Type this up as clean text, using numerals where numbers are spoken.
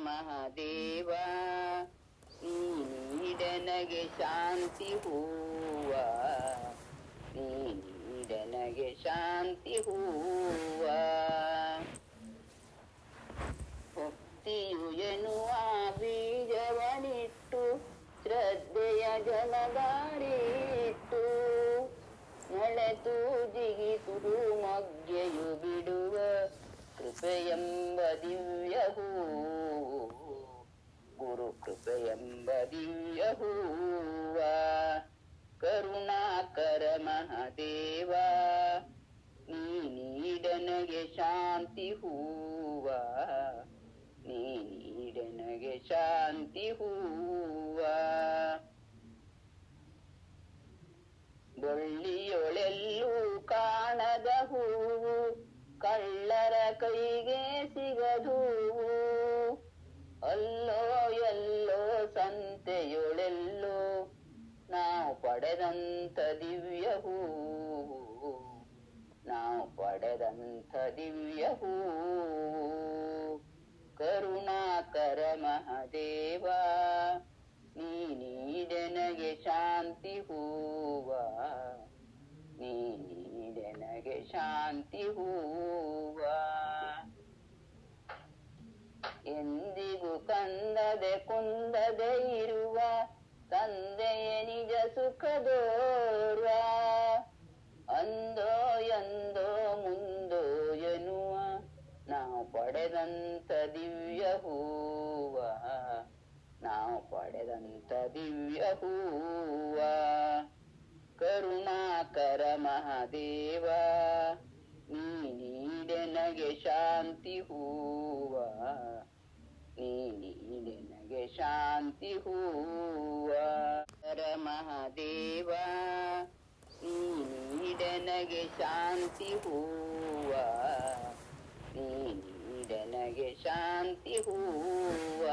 ಮಹಾದೇವ ನೀ ನೀಡನಗೆ ಶಾಂತಿ ಹೂವ ನೀ ನೀಡನಗೆ ಶಾಂತಿ ಹೂವ ಭಕ್ತಿಯು ಎನ್ನುವ ಬೀಜವನಿಟ್ಟು ಶ್ರದ್ಧೆಯ ಜಲಗಾರಿಟ್ಟು ಮೊಳೆತು ಜಿಗಿತು ಮಗ್ಗೆಯು ಬಿಡುವ ಕೃಪೆಯೆಂಬ ದಿವ್ಯ ಹೂವು ಗುರು ಕೃಪೆಯೆಂಬ ದಿವ್ಯ ಹೂವ ಕರುಣಾಕರ ಮಹಾದೇವ ನೀ ನೀಡನಗೆ ಶಾಂತಿ ಹೂವ ನೀ ನೀಡನಗೆ ಶಾಂತಿ ಹೂವ ಬಳ್ಳಿಯೊಳೆಲ್ಲೂ ಕಾಣದ ಹೂವು ಕಳ್ಳರ ಕೈಗೆ ಸಿಗದೂವು ಅಲ್ಲೋ ಎಲ್ಲೋ ಸಂತೆಯೊಳೆಲ್ಲೋ ನಾವು ಪಡೆದಂಥ ದಿವ್ಯ ಹೂವು ನಾವು ಪಡೆದಂಥ ದಿವ್ಯ ಹೂವು ಕರುಣಾಕರ ಮಹಾದೇವ ನೀ ನೀಡನಗೆ ಶಾಂತಿ ಹೂವ ನೀ ನೀಡನಗೆ ಶಾಂತಿ ಹೂವ ಎಂದಿಗೂ ಕಂದದೆ ಕುಂದದೆ ಇರುವ ತಂದೆಯ ನಿಜ ಸುಖದೋರ್ವ ಅಂದೋ ಎಂದೋ ಮುಂದೋ ಎನ್ನುವ ನಾವು ಪಡೆದಂಥ ದಿವ್ಯ ಹೂವ ನಾವು ಪಡೆದಂಥ ದಿವ್ಯ ಹೂವ ಕರುಣಾಕರ ಮಹಾದೇವ ನೀ ನೀಡನಗೆ ಶಾಂತಿ ಹೂವ ನೀ ನೀಡನಗೆ ಶಾಂತಿ ಹೂವ ಕರ ಮಹಾದೇವ ನೀ ನೀಡನಗೆ ಶಾಂತಿ ಹೂವ ನೀ ನೀಡನಗೆ ಶಾಂತಿ ಹೂವ